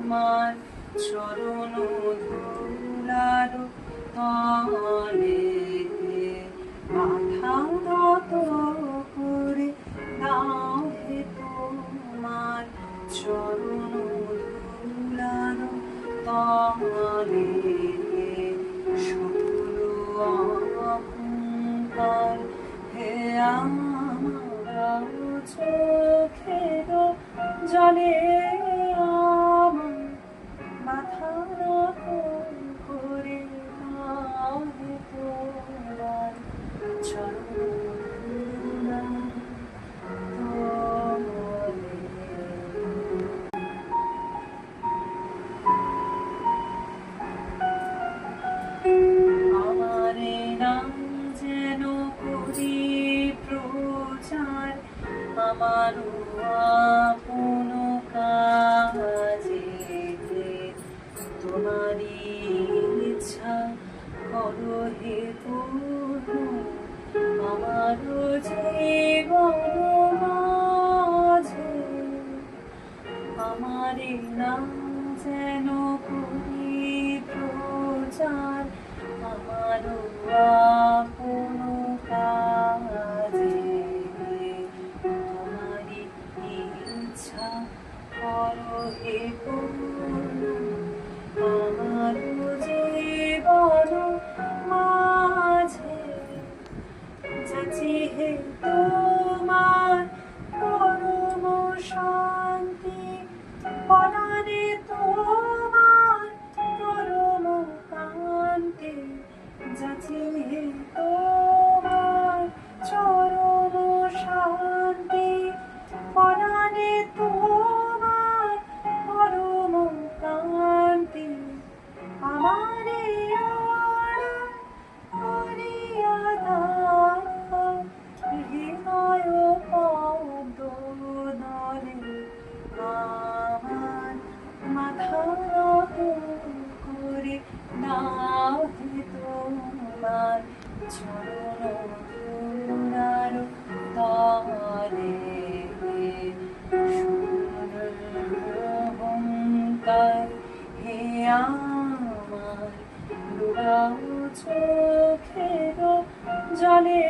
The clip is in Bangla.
তোমার চরণ ধুলার তলে মাথা নত করে দাও হে তোমার চরণ ধুলার তলে শুধু অহংকার হে আমার চোখের জলে আমার মাথা নত করে দাও হে তোমার চরণ ধুলার তলে। আমার নাম যেন করি প্রচার আমার আপন কাজে তোমারই ইচ্ছা করো হে পূর্ণ আমার জীবন মাঝে। আমার নাম যেন করি প্রচার আমার আপন কাজে তোমারই ইচ্ছা করো হে পূর্ণ আমার জীবন মাঝে। যাচ্ছি হে তোমার পরম শান্তি পরাণে তোমার পরম কান্তি যাচ্ছি হে তোমার চরণ শান্তি পরাণে তোমার পরম কান্তি। আমারে করিয়া দাও হৃদয় পদ্ম দলে আমার মাথা নত করে দাও হে তোমার চরণ ধুলার তলে শূন্য অহংকার হে আমার ডোবাও চোখের জলে।